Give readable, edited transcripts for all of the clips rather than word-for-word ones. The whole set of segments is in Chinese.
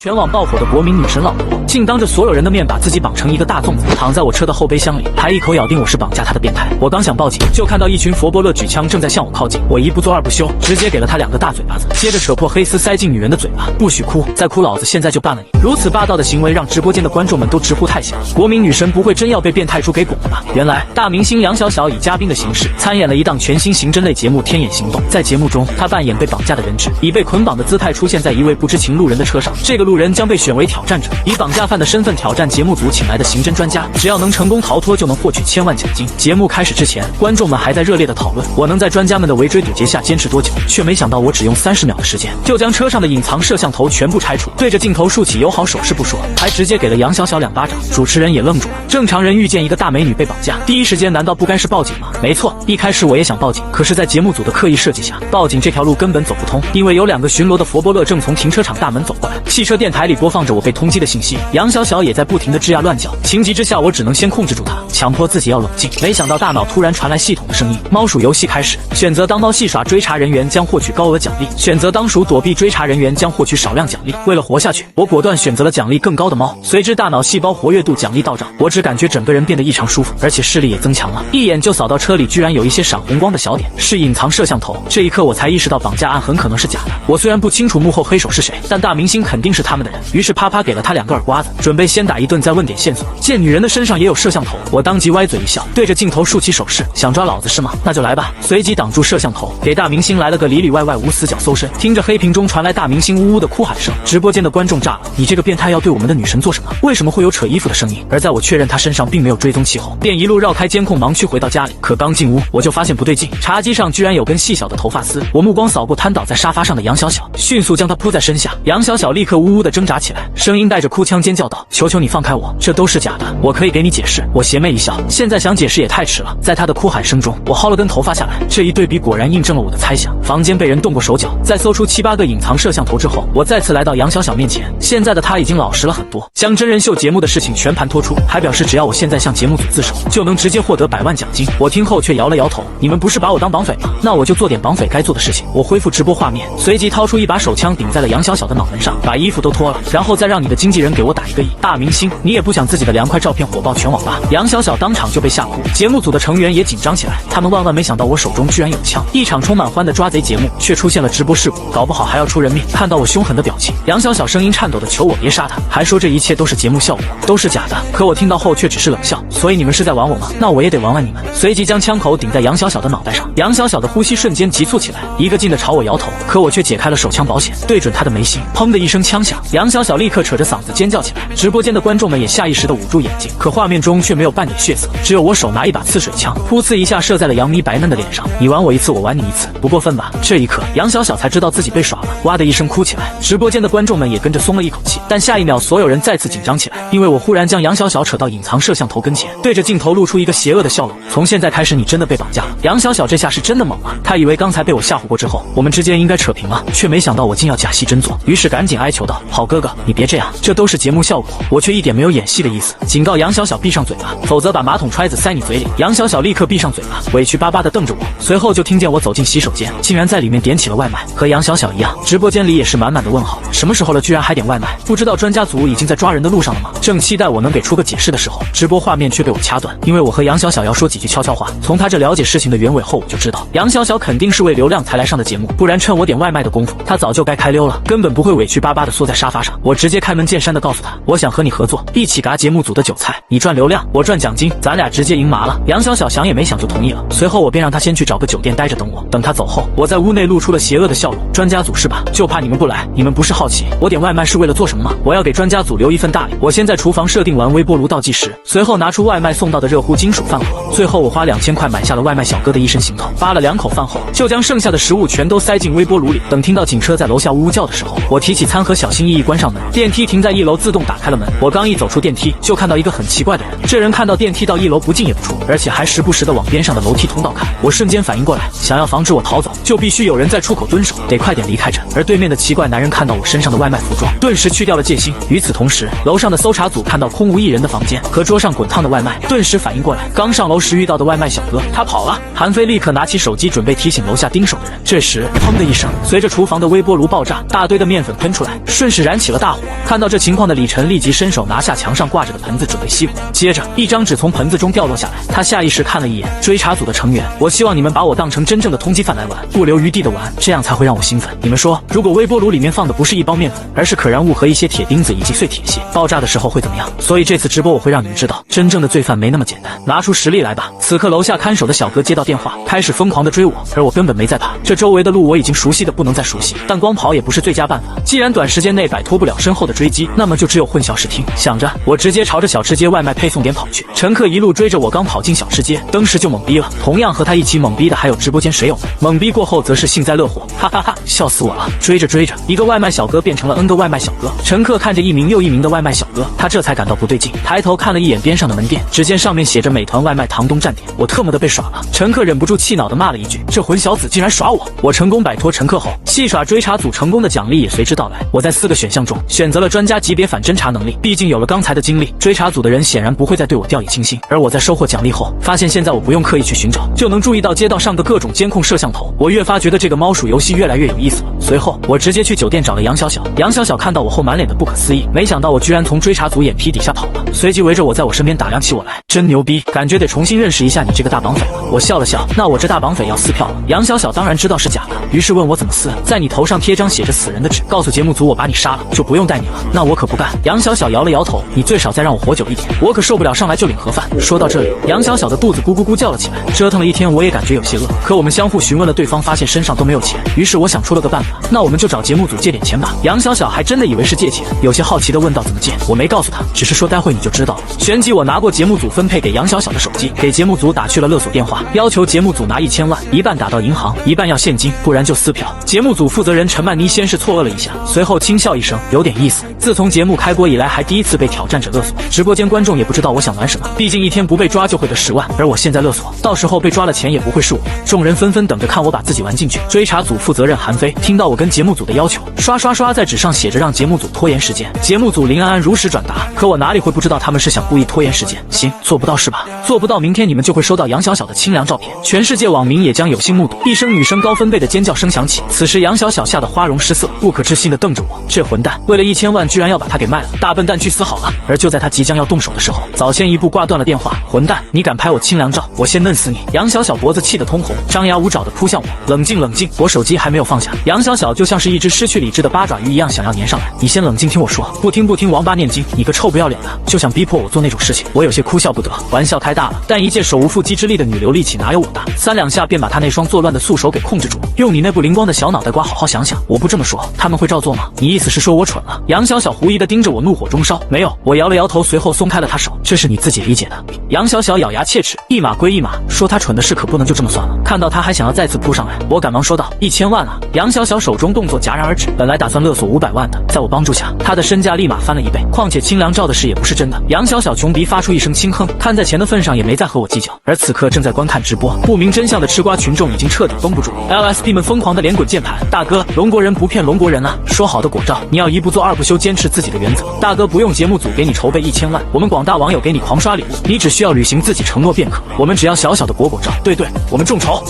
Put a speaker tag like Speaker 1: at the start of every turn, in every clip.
Speaker 1: 全网爆火的国民女神老婆，竟当着所有人的面把自己绑成一个大粽子，躺在我车的后备箱里，还一口咬定我是绑架她的变态。我刚想报警，就看到一群佛波勒举枪正在向我靠近，我一不做二不休，直接给了他2个大嘴巴子，接着扯破黑丝塞进女人的嘴巴，不许哭，再哭老子现在就办了你！如此霸道的行为让直播间的观众们都直呼太险。国民女神不会真要被变态猪给拱了吧？原来大明星杨小小以嘉宾的形式参演了一档全新刑侦类节目《天眼行动》，在节目中，她扮演被绑架的人质，以被捆绑的姿态出现在一位不知情路人的车上，这个路人将被选为挑战者，以绑架犯的身份挑战节目组请来的刑侦专家，只要能成功逃脱，就能获取1000万奖金。节目开始之前，观众们还在热烈的讨论我能在专家们的围追堵截下坚持多久，却没想到我只用30秒的时间，就将车上的隐藏摄像头全部拆除，对着镜头竖起友好手势不说，还直接给了杨小小2巴掌。主持人也愣住了，正常人遇见一个大美女被绑架，第一时间难道不该是报警吗？没错，一开始我也想报警，可是在节目组的刻意设计下，报警这条路根本走不通，因为有2个巡逻的佛波勒正从停车场大门走过来，汽车电台里播放着我被通缉的信息，杨小小也在不停的吱呀乱叫，情急之下我只能先控制住她，强迫自己要冷静。没想到大脑突然传来系统的声音，猫鼠游戏开始，选择当猫戏耍追查人员将获取高额奖励，选择当鼠躲避追查人员将获取少量奖励。为了活下去，我果断选择了奖励更高的猫，随之大脑细胞活跃度奖励到账，我只感觉整个人变得异常舒服，而且视力也增强了，一眼就扫到车里居然有一些闪红光的小点，是隐藏摄像头。这一刻我才意识到绑架案很可能是假的。我虽然不清楚幕后黑手是谁，但大明星肯定是他们的人，于是啪啪给了他2个耳刮子，准备先打一顿再问点线索。见女人的身上也有摄像头，我当即歪嘴一笑，对着镜头竖起手势，想抓老子是吗？那就来吧！随即挡住摄像头，给大明星来了个里里外外无死角搜身。听着黑屏中传来大明星呜呜的哭喊声，直播间的观众炸了，你这个变态要对我们的女神做什么？为什么会有扯衣服的声音？而在我确认她身上并没有追踪器后，便一路绕开监控盲区回到家里。可刚进屋，我就发现不对劲，茶几上居然有根细小的头发丝。我目光扫过瘫倒在沙发上的杨小小，迅速将她扑在身下。杨小小立刻呜呜的挣扎起来，声音带着哭腔尖叫道：“求求你放开我，这都是假的，我可以给你解释。”我邪魅一笑，现在想解释也太迟了。在她的哭喊声中，我薅了根头发下来，这一对比果然印证了我的猜想，房间被人动过手脚。在搜出7、8个隐藏摄像头之后，我再次来到杨小小面前，现在的她已经老实了很多，将真人秀节目的事情全盘托出，还表示只要我现在向节目组自首，就能直接获得100万奖金。我听后却摇了摇头，你们不是把我当绑匪吗？那我就做点绑匪该做的事情。我恢复直播画面，随即掏出一把手枪顶在了杨小小的脑门上，把衣服都脱了，然后再让你的经纪人给我打1个亿。大明星，你也不想自己的凉快照片火爆全网吧？杨小小当场就被吓哭，节目组的成员也紧张起来，他们万万没想到我手中居然有枪。一场充满欢的抓贼节目却出现了直播事故，搞不好还要出人命。看到我凶狠的表情，杨小小声音颤抖的求我别杀他，还说这一切都是节目效果，都是假的。可我听到后却只是冷笑，所以你们是在玩我吗？那我也得玩玩你们。随即将枪口顶在杨小小的脑袋上，杨小小的呼吸瞬间急促起来，一个劲的朝我摇头，可我却解开了手枪保险，对准他的眉心，砰的一声枪响，杨小小立刻扯着嗓子尖叫起来。直播间的观众们也下意识的捂住眼睛，可画面中却没有半点血色，只有我手拿一把刺水枪，噗呲一下射在了杨幂白嫩的脸上。你玩我一次，我玩你一次，不过分吧？这一刻，杨小小才知道自己被耍了，哇的一声哭起来。直播间的观众们也跟着松了一口气，但下一秒，所有人再次紧张起来，因为我忽然将杨小小扯到隐藏摄像头跟前，对着镜头露出一个邪恶的笑容。从现在开始，你真的被绑架了。杨小小这下是真的猛了，他以为刚才被我吓唬过之后，我们之间应该扯平了，却没想到我竟要假戏真做，于是赶紧哀求道：“好哥哥，你别这样，这都是节目效果。”我却一点没有演戏的意思，警告杨小小闭上嘴巴，否则把马桶揣子塞你嘴里。杨小小立刻闭上嘴巴，委屈巴巴地瞪着我。随后就听见我走进洗手间，竟然在里面点起了外卖。和杨小小一样，直播间里也是满满的问号，什么时候了居然还点外卖？不知道专家组已经在抓人的路上了吗？正期待我能给出个解释的时候，直播画面却被我掐断，因为我和杨小小要说几句悄悄话。从他这了解事情的原委后，我就知道杨小小肯定是为流量才来上的节目，不然趁我点外卖的功夫，他早就该开溜了，根本不会委屈巴巴地缩在沙发上。我直接开门见山地告诉他，我想和你合作，一起嘎节目组的韭菜，你赚流量，我赚奖金，咱俩直接赢麻了。杨小小想也没想就同意了。随后我便让他先去找个酒店待着等我，等他走后，我在屋内露出了邪恶的笑容。专家组是吧？就怕你们不来，你们不是好奇我点外卖是为了做什么吗？我要给专家组留一份大礼。我先在厨房设定完微波炉倒计时，随后拿出外卖送到的热乎金属饭盒，最后我花2000块买下了外卖小哥的一身行头，扒了2口饭后，就将剩下的食物全都塞进微波炉里。等听到警车在楼下呜呜叫的时候，我提起餐盒小心翼翼关上门，电梯停在1楼，自动打开了门。我刚一走出电梯，就看到一个很奇怪的人，这人看到电梯到1楼不进也不出，而且还时不时的往边上的楼梯通道看。我瞬间反应过来，想要防止我逃走，就必须有人在出口蹲守，得快点离开这。而对面的奇怪男人看到我身上的外卖服装，顿时去掉了戒心。与此同时，楼上的搜查组看到空无一人的房间和桌上滚烫的外卖，顿时反应过来，刚上楼时遇到的外卖小哥他跑了。韩飞立刻拿起手机准备提醒楼下盯守的人，这时砰的一声，随着厨房的微波炉爆炸，大堆的面粉喷出来，瞬顿时燃起了大火。看到这情况的李晨立即伸手拿下墙上挂着的盆子准备熄火，接着一张纸从盆子中掉落下来。他下意识看了一眼追查组的成员，我希望你们把我当成真正的通缉犯来玩，不留余地的玩，这样才会让我兴奋。你们说，如果微波炉里面放的不是一包面粉，而是可燃物和一些铁钉子以及碎铁屑，爆炸的时候会怎么样？所以这次直播我会让你们知道，真正的罪犯没那么简单，拿出实力来吧。此刻楼下看守的小哥接到电话，开始疯狂的追我，而我根本没在怕，这周围的路我已经熟悉的不能再熟悉，但光跑也不是最佳办法。既然短时间内摆脱不了身后的追击，那么就只有混淆视听。想着，我直接朝着小吃街外卖配送点跑去。乘客一路追着我，刚跑进小吃街，当时就懵逼了。同样和他一起懵逼的还有直播间水友们，懵逼过后则是幸灾乐祸，哈哈哈，笑死我了。追着追着，一个外卖小哥变成了 N 个外卖小哥。乘客看着一名又一名的外卖小哥，他这才感到不对劲，抬头看了一眼边上的门店，只见上面写着美团外卖唐东站点，我特么的被耍了。乘客忍不住气恼的骂了一句：“这混小子竟然耍我！”我成功摆脱乘客后，戏耍追查组成功的奖励也随之到来。我在4个选项中选择了专家级别反侦查能力，毕竟有了刚才的经历，追查组的人显然不会再对我掉以轻心。而我在收获奖励后，发现现在我不用刻意去寻找，就能注意到街道上的各种监控摄像头。我越发觉得这个猫鼠游戏越来越有意思了。随后，我直接去酒店找了杨小小。杨小小看到我后满脸的不可思议，没想到我居然从追查组眼皮底下跑了，随即围着我在我身边打量起我来，真牛逼，感觉得重新认识一下你这个大绑匪了。我笑了笑，那我这大绑匪要撕票了。杨小小当然知道是假的，于是问我怎么撕，在你头上贴张写着死人的纸，告诉节目组我把你杀了，就不用带你了。那我可不干。杨小小摇了摇头，你最少再让我活久一点，我可受不了上来就领盒饭。说到这里，杨小小的肚子咕咕咕叫了起来。折腾了一天，我也感觉有些饿，可我们相互询问了对方，发现身上都没有钱，于是我想出了个办法，那我们就找节目组借点钱吧。杨小小还真的以为是借钱，有些好奇的问道怎么借，我没告诉他，只是说待会你就知道了。旋即我拿过节目组分配给杨小小的手机，给节目组打去了勒索电话，要求节目组拿1000万，一半打到银行，一半要现金，不然就撕票。节目组负责人陈曼妮先是错愕了一下，随后轻笑一声，有点意思。自从节目开播以来，还第一次被挑战者勒索，直播间观众也不知道我想玩什么，毕竟一天不被抓就会得10万，而我现在勒索，到时候被抓了钱也不会是我。众人纷纷等着看我把自己玩进去。追查组负责人韩飞听到我跟节目组的要求，刷刷刷在纸上写着让节目组拖延时间。节目组林安安如实转达，可我哪里会不知道他们是想故意拖延时间？行，做不到是吧？做不到，明天你们就会收到杨小小的清凉照片，全世界网民也将有幸目睹。一声女生高分贝的尖叫声响起，此时杨小小吓得花容失色，不可置信地瞪着我，这混蛋为了1000万居然要把他给卖了，大笨蛋去死好了。而就在他即将要动手的时候，早先一步挂断了电话，混蛋，你敢拍我清凉照，我先弄死你！杨小小脖子气得通红，张牙舞爪地扑向我。冷静冷静，我手机还没有放下，杨小小就像是一只失去理智的八爪鱼一样想要粘上来。你先冷静听我说，不听不听，王八念经，你个臭不要脸的，就想逼迫我做那种事情。我有些哭笑不得，玩笑开大了，但一介手无缚鸡之力的女流力气哪有我大？3两下便把他那双作乱的素手给控制住。用你那不灵光的小脑袋瓜好好想想，我不这么说，他们会照做吗？你意思是说我蠢了？杨小小狐疑地盯着我，怒火中烧。没有，我摇了摇头，随后松开了他手。这是你自己理解的。杨小小咬牙切齿，一码归一码，说他蠢的事可不能就这么算了。看到他还想要再次扑上来，我赶忙说道：1000万啊！杨小小手中动作戛然而止，本来打算勒索500万的，在我帮助下，他的身价立马翻了1倍。况且清凉照的事也不是真的。杨小小穷鼻发出一声轻哼，看在钱的份上也没再和我计较。而此刻正在观看直播不明真相的吃瓜群众已经彻底绷不住 ，LSP 们疯狂的连滚键盘。大哥，龙国人不骗龙国人啊！说好的果照，你要一不做二不休，坚持自己的原则。大哥不用节目组给你筹备1000万，我们广大网友给你狂刷礼物，你只需要履行自己承诺便可。我们只要小小的果照，对，我们众筹，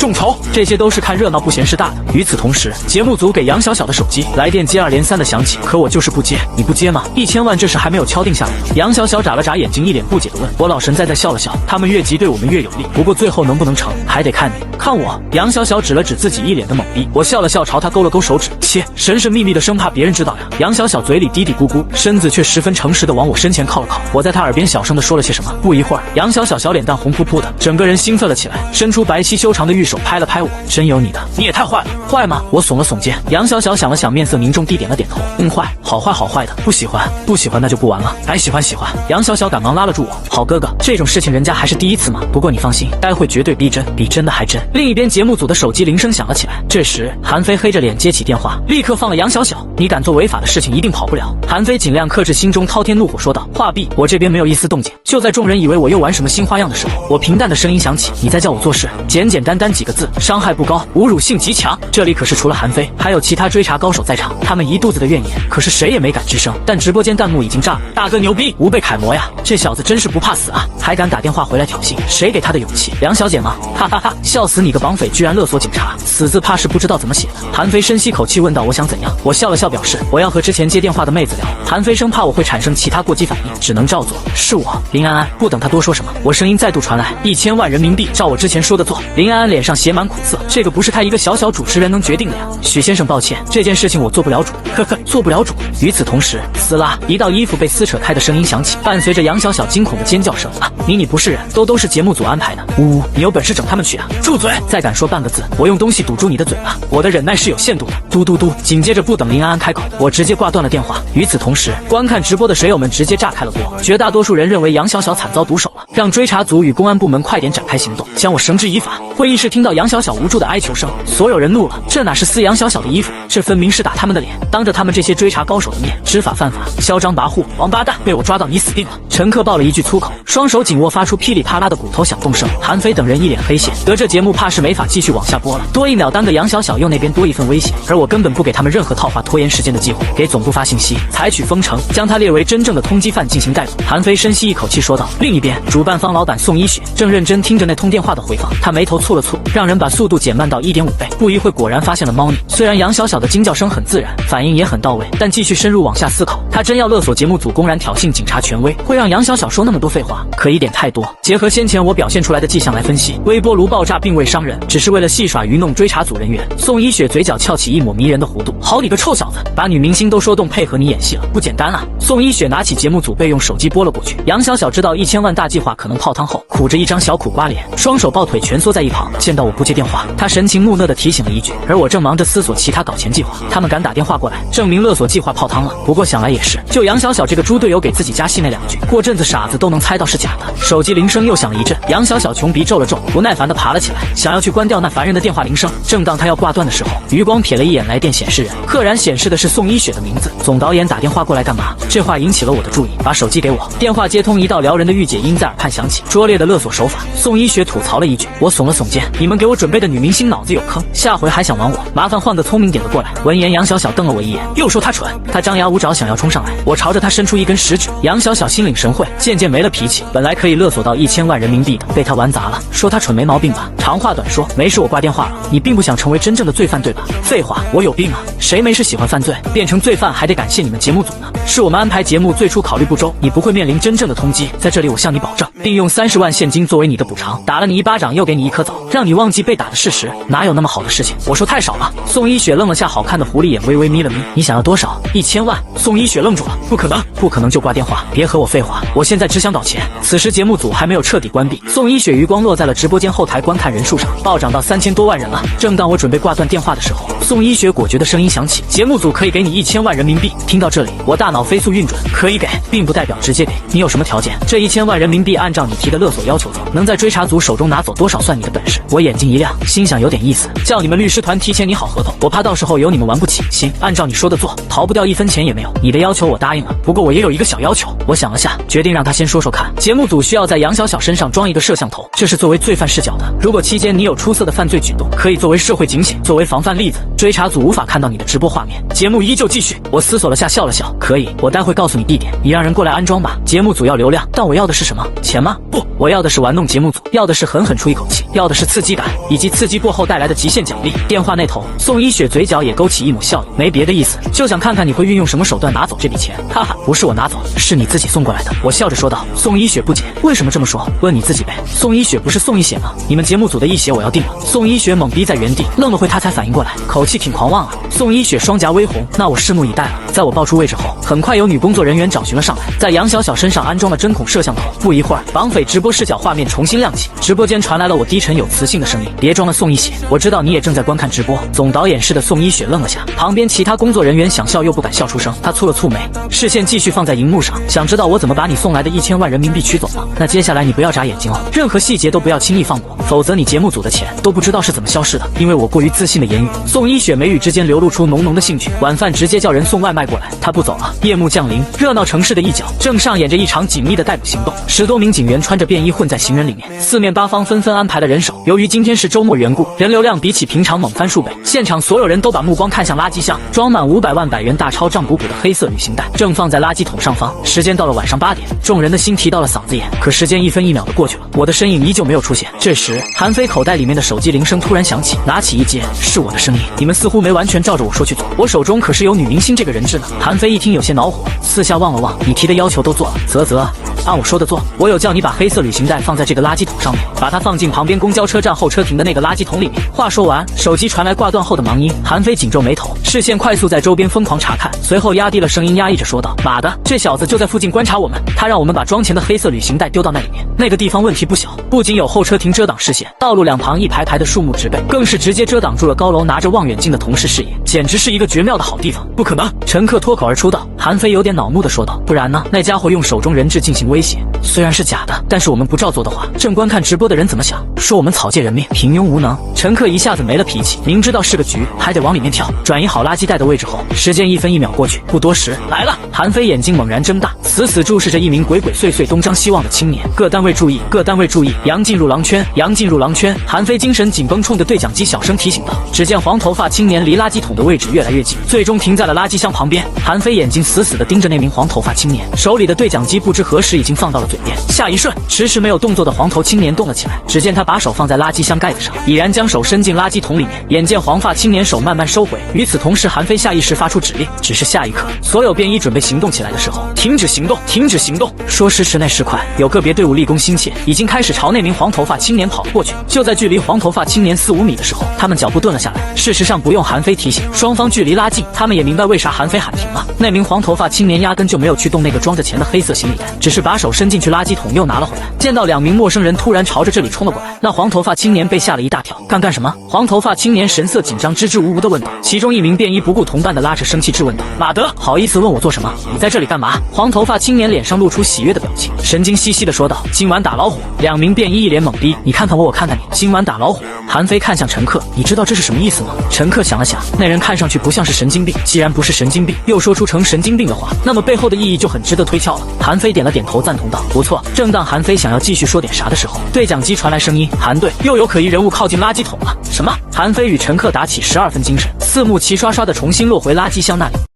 Speaker 1: 这些都是看热闹不嫌事大的。与此同时，节目组给杨小小的手机来电接二连三的响起，可我就是不接。你不接吗？1000万这事还没有敲定下来。杨小小眨了眨眼睛，一脸不解的问。我老神在笑了笑，他们越急对我们越有利，不过最后能不能成，还得看你。看我。杨小小指了指自己一脸的懵逼，我笑了笑，朝他勾了勾手指，切，神神秘秘的，生怕别人知道呀。杨小小嘴里嘀嘀咕咕，身子却十分诚实的往我身前靠了靠。我在他耳边小声的说了些什么，不一会儿，杨小小小脸蛋红扑扑的，整个人兴奋了起来，伸出白皙修长的玉手拍了拍我，真有你的，你也太坏了。坏吗？我耸了耸肩。杨小小想了想，面色凝重地点了点头，坏，好坏好坏的，不喜欢那就不玩了。喜欢。杨小小赶忙拉了住我，好哥哥，这种事情人家还是第一次嘛，不过你放心，待会绝对逼真，比真的还真。另一边节目组的手机铃声响了起来，这时韩飞黑着脸接起电话，立刻放了杨小小，你敢做违法的事情一定跑不了。韩飞尽量克制心中滔天怒火说道，话毕，我这边没有一丝动静。就在众人以为我又玩什么新花样的时候，我平淡的声音响起，你在叫我做事，简简单单几个字，伤害不高，侮辱性极强。这里可是除了韩飞还有其他追查高手在场，他们一肚子的怨言，可是谁也没敢吱声。但直播间弹幕已经炸了，大哥牛逼，无被楷模呀，这小子真是不怕死啊，还敢打电话回来挑衅，谁给他的勇气？梁小姐吗？哈哈哈，笑死你个绑匪，居然勒索警察，死字怕是不知道怎么写的。韩飞深吸口气问道，我想怎样？我笑了笑表示，我要和之前接电话的妹子聊。韩飞生怕我会产生其他过激反应，只能照做。是我，林安安。不等他多说什么，我声音再度传来：1000万人民币，照我之前说的做。林安安脸上写满苦涩，这个不是他一个小小主持人能决定的呀。许先生，抱歉，这件事情我做不了主。呵呵，做不了主。与此同时，撕拉，一道衣服被撕扯开的声音响起，伴随着杨小小惊恐的尖叫声。啊，你不是人，都是节目组安排的。呜，你有本事整他们去啊！住嘴！再敢说半个字，我用东西堵住你的嘴巴。我的忍耐是有限度的。嘟嘟嘟。紧接着不等林安安开口，我直接挂断了电话。与此同时，观看直播的水友们直接炸开了锅。绝大多数人认为杨小小惨遭毒手了，让追查组与公安部门快点展开行动，将我绳之以法。会议室听到杨小小无助的哀求声，所有人怒了，这哪是撕杨小小的衣服，这分明是打他们的脸，当着他们这些追查高手的面，知法犯法，嚣张跋扈，王八蛋，被我抓到你死定了！乘客爆了一句粗口，双手紧握，发出噼里啪啦的骨头响动声。韩飞等人一脸黑线，得这节目怕是没法继续往下播了。多1秒耽搁杨小小，又那边多一份危险，而我根本不给他们任何套话拖延时间的机会，给总部发信息，采取封城，将他列为真正的通缉犯进行逮捕。韩飞深吸一口气说道。另一边，主办方老板宋一雪正认真听着那通电话的回放，他眉头蹙了蹙，让人把速度减慢到1.5倍。不一会，果然发现了猫腻。虽然杨小小的惊叫声很自然，反应也很到位，但继续深入往下思考，他真要勒索节目组，公然挑衅警察权威，会让杨小小说那么多废话，可疑点太多。结合先前我表现出来的迹象来分析，微波炉爆炸并未伤人，只是为了戏耍愚弄追查组人员。宋一雪嘴角翘起一抹迷人的弧度，好你个臭小子，把女明星都说动配合你演戏了，不简单啊！宋一雪拿起节目组备用手机拨了过去。杨小小知道1000万大计划可能泡汤后，苦着一张小苦瓜脸，双手抱腿蜷缩在一旁。见到我不接电话，他神情木讷地提醒了一句，而我正忙着思索其他搞钱计划。他们敢打电话过来，证明勒索计划泡汤了。不过想来也是，就杨小小这个猪队友给自己加戏那2句，过阵子傻子都能猜到是假的。手机铃声又响了一阵，杨小小穷鼻皱了皱，不耐烦地爬了起来，想要去关掉那烦人的电话铃声。正当他要挂断的时候，余光瞥了一眼来电显示人，赫然显示的是宋一雪的名字。总导演打电话过来干嘛？这话引起了我的注意，把手机给我。电话接通，一道撩人的御姐音在耳畔响起，拙劣的勒索手法。宋一雪吐槽了一句，我耸了耸肩，你们给我准备的女明星脑子有坑，下回还想玩我，麻烦换个聪明点的过来。闻言，杨小小瞪了我一眼，又说他蠢。他张牙舞爪想要冲上来，我朝着他伸出一根食指。杨小小心领神会，渐渐没了脾气。本来可以勒索到1000万人民币的，被他玩砸了。说他蠢没毛病吧？长话短说，没事，我挂电话了。你并不想成为真正的罪犯对吧？废话，我有病啊！谁没事喜欢犯罪？变成罪犯还得感谢你们节目组呢。是我们安排节目最初考虑不周，你不会面临真正的通缉。在这里我向你保证，并用30万现金作为你的补偿。打了你一巴掌，又给你一颗枣，让你忘记被打的事实。哪有那么好的事情？我说太少了。宋一雪愣了下，好看的狐狸眼微微眯了眯。你想要多少？1000万。宋一雪愣住了，不可能，不可能就挂电话，别和我废话，我现在只想搞钱。此时节目组还没有彻底关闭，宋一雪余光落在了直播间后台观看人数上，暴涨到3000多万人了。正当我准备挂断电话的时候，宋一雪果决的声音响起，节目组可以给你1000万人民币。听到这里，我大脑飞速运转，可以给，并不代表直接给。你有什么条件？这1000万人民币按照你提的勒索要求做，能在追查组手中拿走多少算你的本事。我眼睛一亮，心想有点意思，叫你们律师团提前拟好合同，我怕到时候有你们玩不起。行，按照你说的做，逃不掉1分钱也没有。你的要求我答应了，不过我也有一个小要求。我想了下，决定让他先说说看。节目组需要在杨小小身上装一个摄像头，这是作为罪犯视角的。如果期间你有出色的犯罪举动，可以作为社会警醒，作为防范例子，追查组无法看到你的直播画面。节目依旧继续。我思索了下，笑了笑，可以，我待会告诉你地点，你让人过来安装吧。节目组要流量，但我要的是什么？钱吗？不，我要的是玩弄节目组，要的是狠狠出一口气，要的是刺激感，以及刺激过后带来的极限奖励。电话那头，宋一雪嘴角也勾起一抹笑意，没别的意思，就想看看你会运用什么手段拿走这笔钱。哈哈，不是我拿走，是你自己送过来的。我笑着说道。宋一雪不解，为什么这么说？问你自己呗。宋一雪不是宋一血吗？你们节目组的一血我要定了。宋一雪懵逼在原地，愣了会，他才反应过来，口气挺狂妄啊。宋一雪双颊微红，那我拭目以待了。在我报出位置后，很快有女工作人员找寻了上来，在杨小小身上安装了针孔摄像头。不一会儿，绑匪直播视角画面重新亮起，直播间传来了我低沉有磁性的声音：别装了，宋一血，我知道你也正在观看直播。总导演室的宋一雪愣了下，旁边其他工作人员想笑又不敢笑出声，他蹙了蹙眉，视线继续放在荧幕上，想知道我怎么把你送来的1000万人民币取走吗？那接下来你不要眨眼睛了，任何细节都不要轻易放过，否则你节目组的钱都不知道是怎么消失的。因为我过于自信的言语，宋一雪眉宇之间流露出浓浓的兴趣，晚饭直接叫人送外卖过来，他不走了。夜幕降临，热闹城市的一角正上演着一场紧密的逮捕行动，10多名警员穿着便便衣混在行人里面，四面八方纷纷安排了人手。由于今天是周末缘故，人流量比起平常猛翻数倍，现场所有人都把目光看向垃圾箱，装满500万百元大钞胀鼓鼓的黑色旅行袋正放在垃圾桶上方。时间到了晚上8点，众人的心提到了嗓子眼，可时间1分1秒的过去了，我的身影依旧没有出现。这时，韩飞口袋里面的手机铃声突然响起，拿起一接，是我的声音。你们似乎没完全照着我说去做，我手中可是有女明星这个人质呢。韩飞一听有些恼火，四下望了望，你提的要求都做了，啧，按我说的做。我有叫你把黑色旅行袋放在这个垃圾桶上面，把它放进旁边公交车站候车亭的那个垃圾桶里面。话说完，手机传来挂断后的忙音，韩飞紧皱眉头，视线快速在周边疯狂查看，随后压低了声音压抑着说道：妈的，这小子就在附近观察我们，他让我们把装钱的黑色旅行袋丢到那里面。那个地方问题不小，不仅有候车亭遮挡视线，道路两旁一排排的树木植被更是直接遮挡住了高楼拿着望远镜的同事视野，简直是一个绝妙的好地方。不可能！乘客脱口而出道。韩飞有点恼怒地说道：不然呢？那家伙用手中人质进行威胁，虽然是假的，但是我们不照做的话，正观看直播的人怎么想？说我们草菅人命、平庸无能。乘客一下子没了脾气，明知道是个局，还得往里面跳。转移好垃圾袋的位置后，时间1分1秒过去，不多时，来了！韩飞眼睛猛然睁大，死死注视着一名鬼鬼祟祟、东张西望的青年。各单位注意，各单位注意，杨进入狼圈，杨进入狼圈！韩飞精神紧绷，冲着对讲机小声提醒道。只见黄头发青年离垃圾桶的位置越来越近，最终停在了垃圾箱旁边。韩飞眼睛死死地盯着那名黄头发青年，手里的对讲机不知何时已经放到了嘴边。下一瞬，迟迟没有动作的黄头青年动了起来，只见他把手放在垃圾箱盖子上，已然将手伸进垃圾桶里面。眼见黄发青年手慢慢收回，与此同时，韩飞下意识发出指令。只是下一刻，所有便衣准备行动起来的时候，停止行动，停止行动！说时迟，那时快，有个别队伍立功心切，已经开始朝那名黄头发青年跑了过去。就在距离黄头发青年4、5米的时候，他们脚步顿了下来。事实上，不用韩飞提醒，双方距离拉近，他们也明白为啥韩飞喊停了。那名黄头发青年压根就没有去动那个装着钱的黑色行李袋，只是把手伸进去垃圾桶又拿了回来。见到2名陌生人突然朝着这里冲了过来，那黄头发青年被吓了一大跳。干什么？黄头发青年神色紧张，支支吾吾地问道。其中一名便衣不顾同伴的拉扯，生气质问道：马德，好意思问我做什么？你在这里干嘛？黄头发青年脸上露出喜悦的表情，神经兮兮地说道：今晚打老虎。2名便衣一脸懵逼，你看看我，我看看你，今晚打老虎。韩飞看向乘客，你知道这是什么意思吗？乘客想了想，那人看上去不像是神经病，既然不是神经病，又说出成神经病的话，那么背后的意义就很值得推敲了。韩飞点了点头，赞同道：不错。正当韩飞想要继续说点啥的时候，对讲机传来声音：韩队，又有可疑人物靠近垃圾桶了。什么？韩飞与乘客打起12分精神，四目齐刷刷地重新落回垃圾箱那里。